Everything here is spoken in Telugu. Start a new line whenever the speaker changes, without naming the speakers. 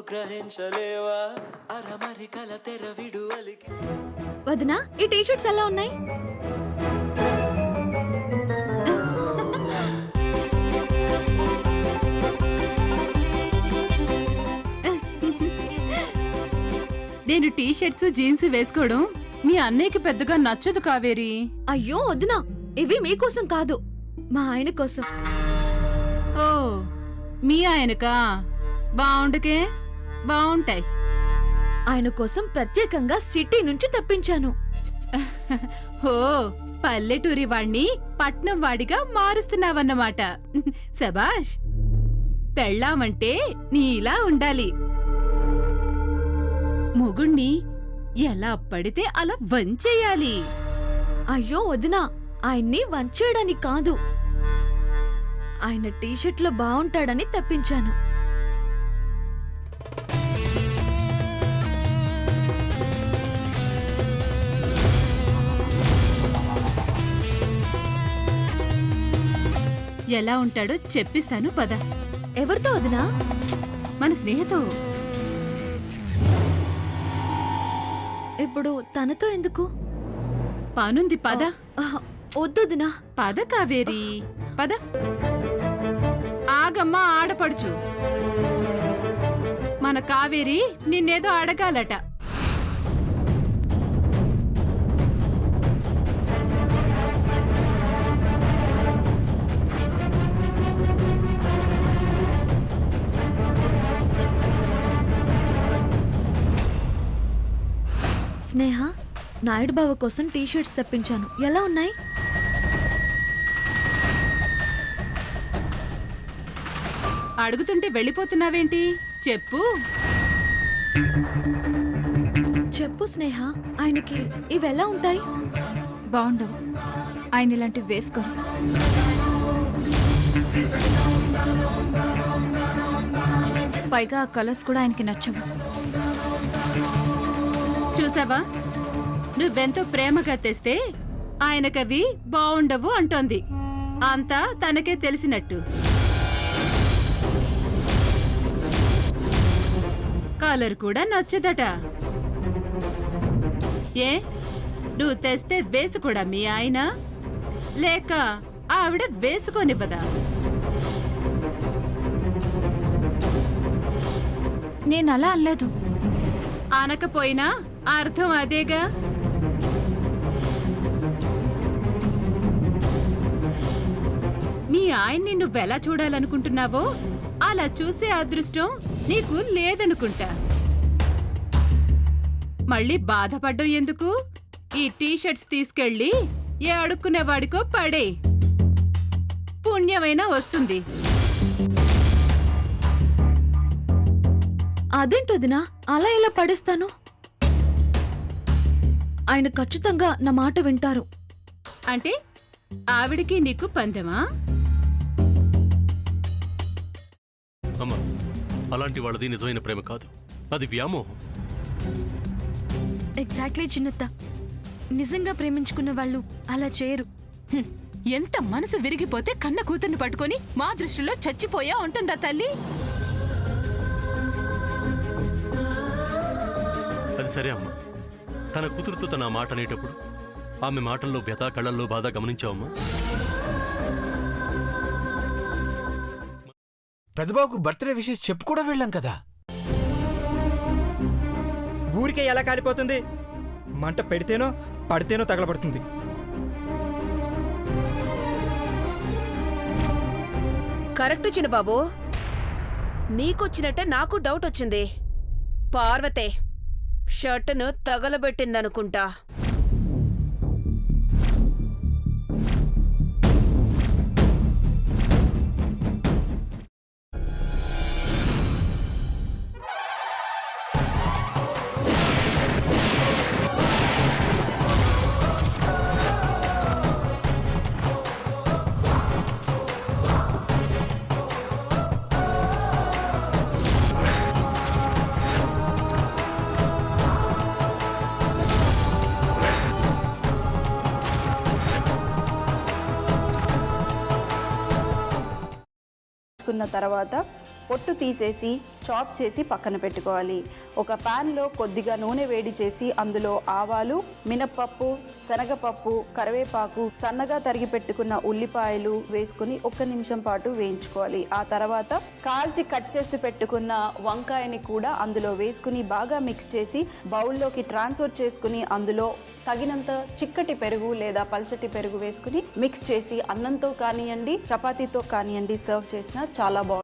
గ్రహించలేవా అరమరికల తెరవిడు అలికి.
వదినా, ఈ టీ షర్ట్స్ ఎలా ఉన్నాయి?
నేను టీ షర్ట్స్ జీన్స్ వేసుకోవడం మీ అన్నయ్యకి పెద్దగా నచ్చదు కావేరి.
అయ్యో వదినా, ఇవి మీకోసం కాదు, మా ఆయన కోసం.
ఓ, మీ ఆయనకా? బావుండకే, బావుంటాయి.
ఆయన కోసం ప్రత్యేకంగా సిటీ నుంచి తెప్పించాను.
ఓ, పల్లెటూరి వాణ్ణి పట్నం వాడిగా మారుస్తున్నావన్నమాట. శబాష్. పెళ్ళామంటే నీలా ఉండాలి. మొగుణ్ణి ఎలా పడితే అలా వంచేయాలి.
అయ్యో వదినా, ఆయన్ని వంచేయడానికి కాదు, ఆయన టీషర్ట్లో బాగుంటాడని తెప్పించాను.
ఎలా ఉంటాడో చెప్పిస్తాను పద.
ఎవరితో వదినా?
మన స్నేహతో.
ఇప్పుడు తనతో ఎందుకు?
పనుంది పద.
వద్దుదినా.
పద కావేరి, పద. ఆగమ్మా ఆడపడుచు, మన కావేరి నిన్నేదో అడగాలట.
స్నేహ, నాయుడు బావ కోసం టీ షర్ట్స్ తెప్పించాను, ఎలా ఉన్నాయి?
అడుగుతుంటే వెళ్ళిపోతున్నావేంటి? చెప్పు.
చెప్పు స్నేహ, ఆయనకి ఇవెలా ఉంటాయి?
బాగుండవు, ఆయన ఇలాంటివి వేసుకోరు. పైగా ఆ కలర్స్ కూడా ఆయనకి నచ్చవు.
చూసావా, నువ్వెంతో ప్రేమగా తెస్తే ఆయనకవి బావుండవు అంటోంది. అంతా తనకే తెలిసినట్టు. కలర్ కూడా నచ్చదట. ఏ, నువ్వు తెస్తే వేసుకోడా మీ ఆయన? లేక ఆవిడ వేసుకోనివ్వదా?
నేను అలా అనలేదు.
అనకపోయినా అర్థం అదేగా. మీ ఆయన్ని నువ్వెలా చూడాలనుకుంటున్నావో అలా చూసే అదృష్టం నీకు లేదనుకుంటా. మళ్ళీ బాధపడ్డం ఎందుకు? ఈ టీషర్ట్స్ తీసుకెళ్ళి ఏ అడుక్కునేవాడికో పడే, పుణ్యమైనా వస్తుంది.
అదేంటొదినా, అలా ఇలా పడేస్తాను? ఆయన ఖచ్చితంగా నా మాట వింటారు.
అంటే ఆవిడికి నీకు పందెమా?
అమ్మా, అలాంటి వాళ్ళది నిజమైన ప్రేమ కాదు, అది వ్యామోహం.
ఎగ్జాక్ట్లీ చిన్నత్త, నిజంగా ప్రేమించుకున్న వాళ్ళు అలా చేయరు.
ఎంత మనసు విరిగిపోతే కన్న కూతుర్ని పట్టుకొని మా దృష్టిలో చచ్చిపోయా ఉంటుందా తల్లి?
అది సరే అమ్మా, తన కూతురుతో తన మాట అనేటప్పుడు ఆమె మాటల్లో వ్యథ, కళ్ళల్లో బాధ గమనించావమ్మా?
పెద్దబాబుకు బర్త్డే విషెస్ చెప్పు కూడా వెళ్ళాం కదా.
ఊరికే ఎలా కాలిపోతుంది? మంట పెడితేనో పడితేనో తగలబడుతుంది.
కరెక్ట్ చిన్నబాబు, నీకొచ్చినట్టే నాకు డౌట్ వచ్చింది. పార్వతే షర్టును తగలబెట్టిందనుకుంటా.
తర్వాత పొట్టు తీసేసి చాప్ చేసి పక్కన పెట్టుకోవాలి. ఒక ప్యాన్లో కొద్దిగా నూనె వేడి చేసి అందులో ఆవాలు, మినప్పప్పు, శనగపప్పు, కరివేపాకు, సన్నగా తరిగి పెట్టుకున్న ఉల్లిపాయలు వేసుకుని 1 నిమిషం పాటు వేయించుకోవాలి. ఆ తర్వాత కాల్చి కట్ చేసి పెట్టుకున్న వంకాయని కూడా అందులో వేసుకుని బాగా మిక్స్ చేసి బౌల్లోకి ట్రాన్స్ఫర్ చేసుకుని అందులో తగినంత చిక్కటి పెరుగు లేదా పల్చటి పెరుగు వేసుకుని మిక్స్ చేసి అన్నంతో కానివ్వండి, చపాతీతో కానివ్వండి సర్వ్ చేసినా చాలా బాగుంటుంది.